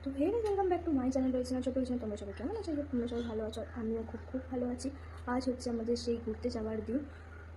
তো hey guys, welcome back to my channel রয়েছে না ছোটো চ্যানেল। তোমরা সবাই কেমন আছো? তোমরা সবাই ভালো আছো, আমিও খুব ভালো আছি। আজ হচ্ছে আমাদের সেই ঘুরতে যাওয়ার দিন।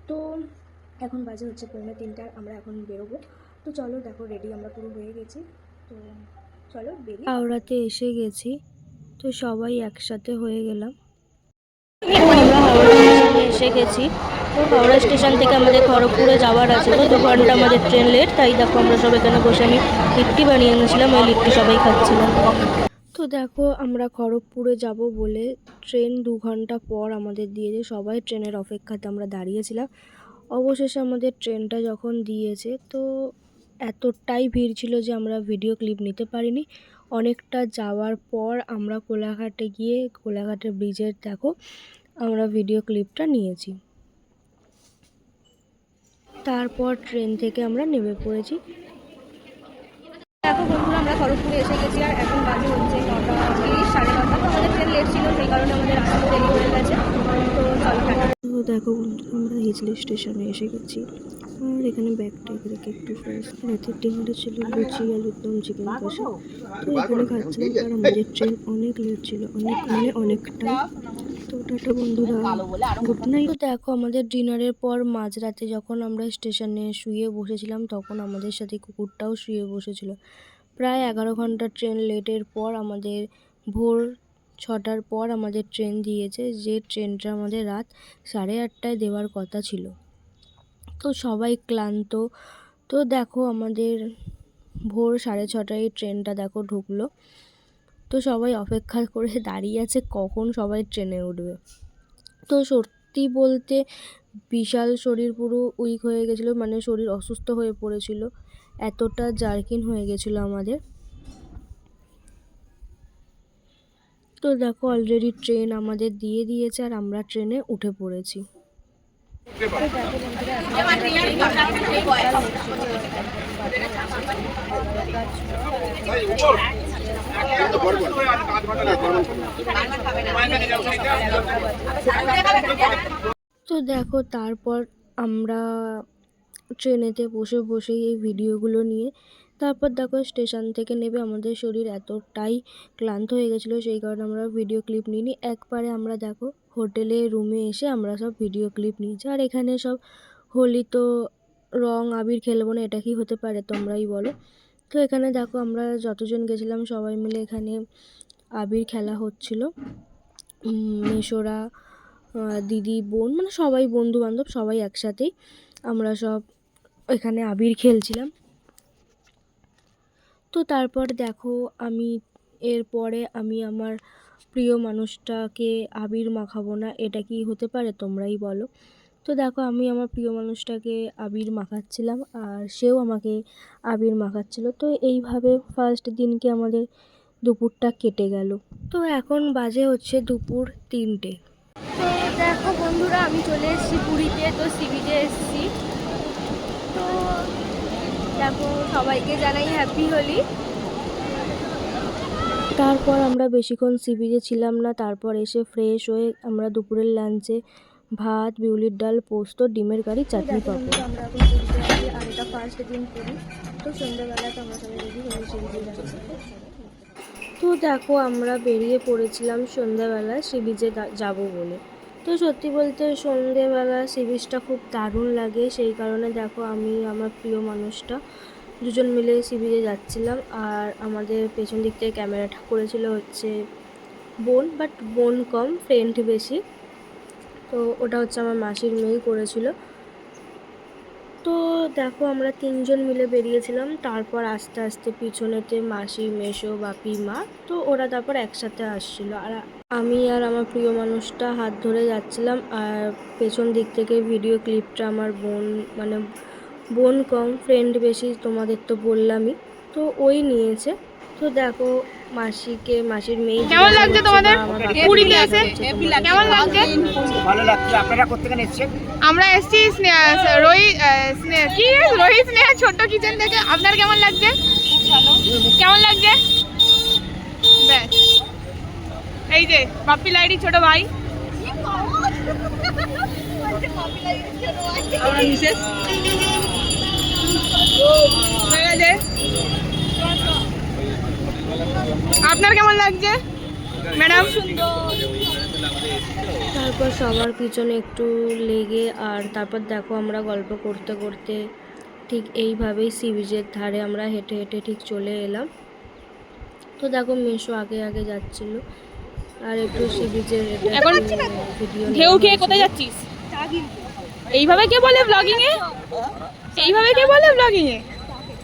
তো এখন বাজে হচ্ছে 2:45, আমরা এখন বেরোবো। তো চলো, দেখো রেডি আমরা পুরো হয়ে গেছি। তো চলো বেরিয়ে হাওড়াতে এসে গেছি। তো সবাই একসাথে হয়ে গেলাম। আমরা হাওড়া স্টেশনে এসে গেছি। তো হাওড়া স্টেশন থেকে আমাদের খড়গপুরে যাওয়ার আছে, তো 2 ঘন্টা আমাদের ট্রেন লেট। তাই দেখো আমরা সব এখানে বসে, আমি লিট্টি বানিয়ে এনেছিলাম, ওই লিট্টি সবাই খাচ্ছিলাম। তো দেখো আমরা খড়গপুরে যাব বলে ট্রেন 2 ঘন্টা পর আমাদের দিয়েছে। সবাই ট্রেনের অপেক্ষাতে আমরা দাঁড়িয়েছিলাম। অবশেষে আমাদের ট্রেনটা যখন দিয়েছে, তো এতটাই ভিড় ছিল যে আমরা ভিডিও ক্লিপ নিতে পারিনি। অনেকটা যাওয়ার পর আমরা কোলাঘাটে গিয়ে কোলাঘাটের ব্রিজের দেখো আমরা ভিডিও ক্লিপটা নিয়েছি। তারপর ট্রেন থেকে আমরা নেমে পড়েছি। দেখো বন্ধুরা, আমরা খড়গপুরে এসে গেছি আর এখন বাজে হচ্ছে 9:30, 9:30। তো আমাদের ট্রেন লেট ছিল, সেই কারণে আমাদের আসতে দেরি হয়ে গেছে। তো চলো, তো দেখো বন্ধুরা, আমরা হিজলি স্টেশনে এসে গেছি। আর এখানে ব্যাগটা রেখে একটু ফ্রেশ রাতের ডিনারে ছিল লুচি, আলুর দম, চিকেন কষা। তো এখানে খাচ্ছিলাম। আর আমাদের ট্রেন অনেক লেট ছিল, অনেকটাই। তো টাটা বন্ধুরা, গুড নাইট। তো দেখো আমাদের ডিনারের পর মাঝরাতে যখন আমরা স্টেশনে শুয়ে বসেছিলাম, তখন আমাদের সাথে কুকুরটাও শুয়ে বসেছিল। প্রায় 11 ঘন্টা ট্রেন লেটের পর আমাদের ভোর 6টার পর আমাদের ট্রেন দিয়েছে, যে ট্রেনটা আমাদের রাত 8:30টায় দেওয়ার কথা ছিল। তো সবাই ক্লান্ত। তো দেখো আমাদের ভোর 6:30টায় ট্রেনটা দেখো ঢুকলো। তো সবাই অপেক্ষা করে দাঁড়িয়ে আছে কখন সবাই ট্রেনে উঠবে। তো সত্যি বলতে বিশাল শরীর পুরো উইক হয়ে গেছিলো, মানে শরীর অসুস্থ হয়ে পড়েছিল, এতটা জার্কিং হয়ে গেছিলো আমাদের। তো দেখো অলরেডি ট্রেন আমাদের দিয়ে দিয়েছে আর আমরা ট্রেনে উঠে পড়েছি। তো দেখো তারপর আমরা ট্রেনেতে বসেই এই ভিডিওগুলো নিয়ে তারপর দেখো স্টেশন থেকে নেবে আমাদের শরীর এতটাই ক্লান্ত হয়ে গেছিলো, সেই কারণে আমরা ভিডিও ক্লিপ নিইনি। একবারে আমরা দেখো হোটেলে রুমে এসে আমরা সব ভিডিও ক্লিপ নিয়েছি। আর এখানে সব হোলি, তো রং আবির খেলবো না, এটা কি হতে পারে তোমরাই বলো। তো এখানে দেখো আমরা যতজন গেছিলাম সবাই মিলে এখানে আবির খেলা হচ্ছিল। মেশোরা, দিদি, বোন, মানে সবাই বন্ধু বান্ধব সবাই একসাথেই আমরা সব এখানে আবির খেলছিলাম। তো তারপর দেখো এরপরে আমি আমার প্রিয় মানুষটাকে আবির মাখাবো না, এটা কি হতে পারে তোমরাই বলো। তো দেখো আমি আমার প্রিয় মানুষটাকে আবির মাখাচ্ছিলাম আর সেও আমাকে আবির মাখাচ্ছিল। তো এইভাবে ফার্স্ট দিনকে আমাদের দুপুরটা কেটে গেল। তো এখন বাজে হচ্ছে দুপুর 3টে। তো দেখো বন্ধুরা, আমি চলে এসেছি পুরীতে। তো সি বিচে এসেছি। তো দেখো সবাইকে জানাই হ্যাপি হোলি। তারপর আমরা বেশিক্ষণ সি বিচে ছিলাম না। তারপর এসে ফ্রেশ হয়ে আমরা দুপুরের লাঞ্চে ভাত, বিউলির ডাল, পোস্ত, ডিমের কারি, চাটনি, পাঁপড়। আমরা এখন পুরীতে আছি আর এটা ফার্স্ট দিন পুরী। তো সন্ধ্যাবেলাতে আমরা সবাই রেডি হয়ে সি বিচে যাচ্ছি। তো দেখো আমরা বেরিয়ে পড়েছিলাম সন্ধ্যাবেলা সি বিচে যাবো বলে। তো সত্যি বলতে সন্ধ্যেবেলা সি বিচটা খুব দারুণ লাগে, সেই কারণে দেখো আমি আমার প্রিয় মানুষটা দুজন মিলে সি বিচে যাচ্ছিলাম। আর আমাদের পেছন দিক থেকে ক্যামেরাটা করেছিল হচ্ছে বোন, বাট বোন কম, ফ্রেন্ড বেশি। তো ওটা হচ্ছে আমার মাসির মেয়েই করেছিল। তো দেখো আমরা 3জন মিলে বেরিয়েছিলাম। তারপর আস্তে আস্তে পিছনেতে মাসি, মেসো, বাপি, মা, তো ওরা তারপর একসাথে আসছিল। আর আমি আর আমার প্রিয় মানুষটা হাত ধরে যাচ্ছিলাম। আর পেছন দিক থেকে ভিডিও ক্লিপটা আমার বোন, মানে বোন কম, ফ্রেন্ড বেশি, তোমাদের তো বললামই, তো ওই নিয়েছে। তো দেখো মাসির মেয়ে, কেমন লাগছে তোমাদের পুরীতে এসে? কেমন লাগছে? ভালো লাগছে। আপনারা কোথেকে এসেছেন? আমরা এসেছি রোহিত স্নেহা ছোট্ট কিচেন থেকে। আপনার কেমন লাগছে? কেমন লাগছে? ব্যাস, এই যে বাপ্পি লাইডি ছোট ভাই, আমরা মিসেস হয়ে গেছে। আপনার কেমন লাগছে ম্যাডাম? তারপর সবার পিছনে একটু লেগে আর তারপর দেখো আমরা গল্প করতে করতে ঠিক এইভাবেই সি বিচের ধারে আমরা হেঁটে হেঁটে ঠিক চলে এলাম। তো দেখো মেশো আগে আগে যাচ্ছিল আর একটু সি বিচের এখন ভিডিও ঢেউ খেয়ে কোথায় যাচ্ছিস? এইভাবে কে বলে ব্লগিং এ? এইভাবে কে বলে ব্লগিং এ?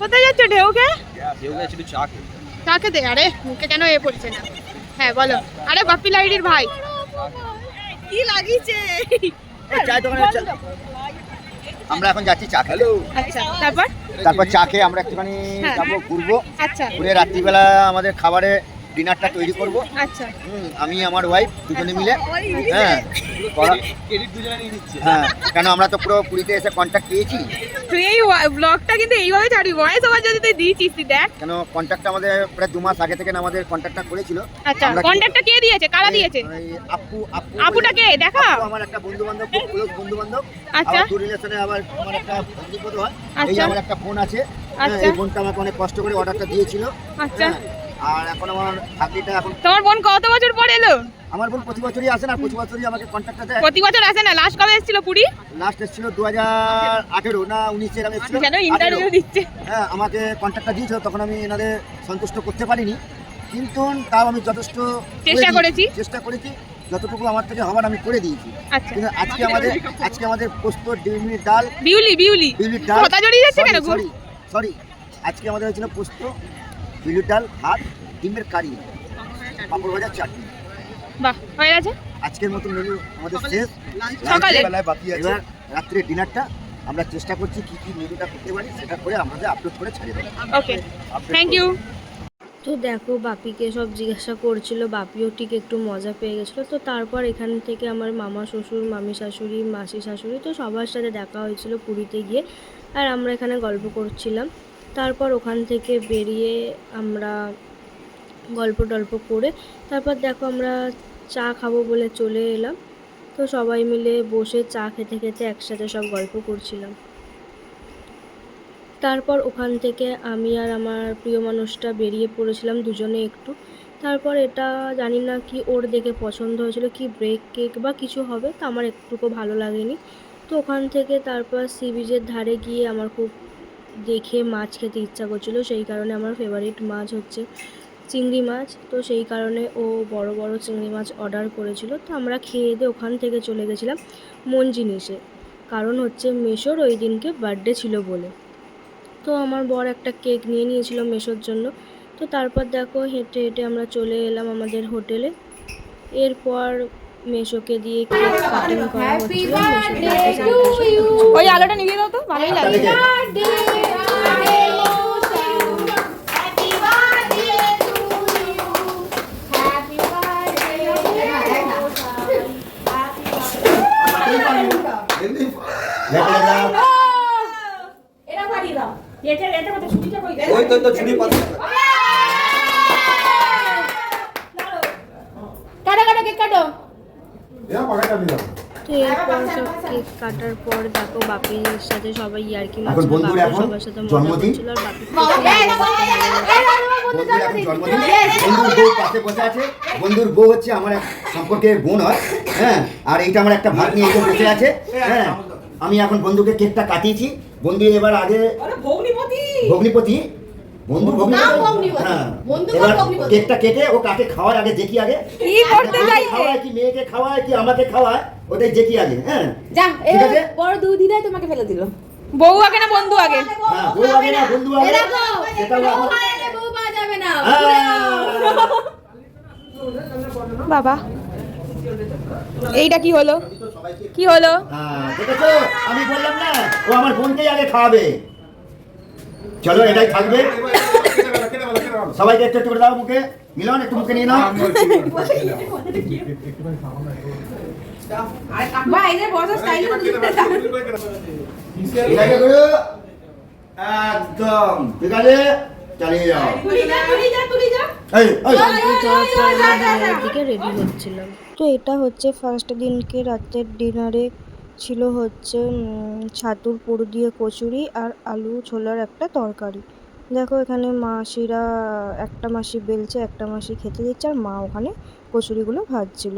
কোথায় যাচ্ছ ঢেউ খেয়ে? চা খেতে? আরে মুখে কেন এ পড়ছে না? হ্যাঁ বলো। আরে বাপ্পি লাইডির ভাই কি লাগিয়েছে? চায়ের দোকানে আমরা এখন যাচ্ছি চা খেতে। আচ্ছা তারপর তারপর চা খেয়ে আমরা একটুখানি হ্যাঁ। যাবো, ঘুরবো, আচ্ছা ঘুরে রাত্রিবেলা আমাদের খাবারে ডিনারটা তৈরি করব। আচ্ছা আমি আমার ওয়াইফ দুজনে মিলে। হ্যাঁ হ্যাঁ, কেন আমরা তো পুরো পুরীতে এসে কন্ট্যাক্ট পেয়েছি। তুই এই ব্লগটা কিন্তু এইভাবে ছাড়বি, ভয়েস ওভার যদি তুই দিয়েছিস তুই দেখ। কেন কন্ট্যাক্টটা আমাদের প্রায় 2 মাস আগে থেকে আমাদের কন্ট্যাক্টটা করেছিল। আচ্ছা আমরা কি- কন্ট্যাক্টটা কে দিয়েছে? কারা দিয়েছে? এই আপু আপুটাকে দেখা। আপু আমার একটা বন্ধু বান্ধব, খুব ক্লোজ বন্ধু বান্ধব। আচ্ছা। দূর রিলেশনে আবার আমার একটা বন্ধুত্ব হয়। এই আচ্ছা। আমার একটা ফোন আছে। আচ্ছা। এই ফোনটা আমাকে অনেক কষ্ট করে অর্ডারটা দিয়েছিল। আচ্ছা। হ্যাঁ, আর এখন আমার ভাগ্যিটা এখন তোমার বোন কত বছর পর এলো? আমার বোন প্রতি বছরই আসে না, প্রতি বছরই আমাকে কন্ট্যাক্টটা দেয়। প্রতি বছর আসে না? লাস্ট কবে এসেছিল পুরী? লাস্ট এসেছিল 2018 না 19 এরকম এসেছিল। যেন ইন্টারভিউ দিচ্ছে। হ্যাঁ, আমাকে কন্ট্যাক্টটা দিয়েছিল, তখন আমি এনাদের সন্তুষ্ট করতে পারিনি, কিন্তু তাও আমি যথেষ্ট চেষ্টা করেছি। চেষ্টা করেছি যতটুকু আমার থেকে হবার আমি করে দিয়েছি। আচ্ছা কিন্তু আজকে আমাদের পোস্ত ডিমের ডাল, বিউলি বিউলি বিউলির ডাল, কথা জড়িয়ে যাচ্ছে কেন? সরি আজকে আমাদের হয়েছিল পোস্ত, বিউলির ডাল, ভাত, ডিমের কারি, পাঁপড় ভাজা, চাটনি। বাহ হয়ে গেছে আজকের মতো মেনু আমাদের শেষ। সকালে? এবার রাত্রে ডিনারটা আমরা চেষ্টা করছি কি কি মেনুটা করতে পারি সেটা করে আমাদের আপলোড করে ছাড়িয়ে দেবো। Okay thank you. তো দেখো বাপিকে সব জিজ্ঞাসা করছিল, বাপিও ঠিক একটু মজা পেয়ে গেছিলো। তো তারপর এখান থেকে আমার মামা শ্বশুর, মামি শাশুড়ি, মাসি শাশুড়ি, তো সবার সাথে দেখা হয়েছিল পুরীতে গিয়ে। আর আমরা এখানে গল্প করছিলাম। তারপর ওখান থেকে বেরিয়ে আমরা গল্প টল্প করে তারপর দেখো আমরা চা খাবো বলে চলে এলাম। তো সবাই মিলে বসে চা খেতে খেতে একসাথে সব গল্প করছিলাম। তারপর ওখান থেকে আমি আর আমার প্রিয় মানুষটা বেরিয়ে পড়েছিলাম দুজনে একটু। তারপর এটা জানি না কি ওর দেখে পছন্দ হয়েছিল, কি ব্রেক কেক বা কিছু হবে, তো আমার একটুকু ভালো লাগেনি। তো ওখান থেকে তারপর সি বিচের ধারে গিয়ে আমার খুব দেখে মাছ খেতে ইচ্ছা করছিলো, সেই কারণে আমার ফেভারিট মাছ হচ্ছে চিংড়ি মাছ। তো সেই কারণে ও বড় বড় চিংড়ি মাছ অর্ডার করেছিল। তো আমরা খেয়ে দিয়ে ওখান থেকে চলে গেছিলাম মন জিনিসে, কারণ হচ্ছে মেশোর ওই দিনকে বার্থডে ছিল বলে। তো আমার বর একটা কেক নিয়ে নিয়েছিল মেশোর জন্য। তো তারপর দেখো হেঁটে হেঁটে আমরা চলে এলাম আমাদের হোটেলে। এরপর মেশোকে দিয়ে কেক কাটিং করা হচ্ছিল। ওই আলোটা নিভিয়ে দাও তো, ভালোই লাগে। তো এরপর সব কেক কাটার পর দেখো বাপির সাথে সবাই ইয়ার্কি এখন মারছিল, বন্ধুর বাপিও এখন সবার সাথে মজা জন্মদিন। করছিল আর বাপি খুব ভালো বন্ধুর এখন জন্মদিন, বন্ধুর বউ পাশে বসে আছে। বন্ধুর বউ হচ্ছে আমার এক সম্পর্কের বোন হয়। হ্যাঁ, আর এইটা আমার একটা ভাগ নিয়ে এসে বসে আছে। হ্যাঁ, আমি এখন বন্ধুকে কেকটা কাটিয়েছি। বন্ধু এবার আগে ভগ্নিপতি, বন্ধু ভগ্নিপতি। হ্যাঁ, এবার কেকটা কেটে ও কাকে খাওয়ায় আগে দেখি, আগে কি করতে চাইছে? খাওয়ায় কি মেয়েকে খাওয়ায় কি আমাকে খাওয়ায় ওটাই দেখি আগে। হ্যাঁ যা ঠিক আছে। বড় দুই দিদাই তোমাকে ফেলে দিল। বউ আগে না বন্ধু আগে? হ্যাঁ, বউ আগে না বন্ধু আগে, সেটাও আমার। বউ পাওয়া যাবে না। বাবা এইটা কি হলো? কি হলো? হ্যাঁ, দেখেছো আমি বললাম না ও আমার বোনকেই আগে খাওয়াবে। চলো এটাই থাকবে। সবাইকে একটু একটু করে দাও মুখে, মিলন একটু মুখে নিয়ে নাও। ভাই এদের বড় স্টাইল এটাকে করো একদম ঠিক আছে, চালিয়ে যাও। তুলি যা এই ডিনারের দিকে রেডি হচ্ছিলাম। তো এটা হচ্ছে ফার্স্ট দিনকে রাতের ডিনারে ছিল হচ্ছে ছাতুর পুর দিয়ে কচুরি আর আলু ছোলার একটা তরকারি। দেখো এখানে মাসিরা, একটা মাসি বেলছে, একটা মাসি খেতে দিচ্ছে, আর মা ওখানে কচুরিগুলো ভাজছিল।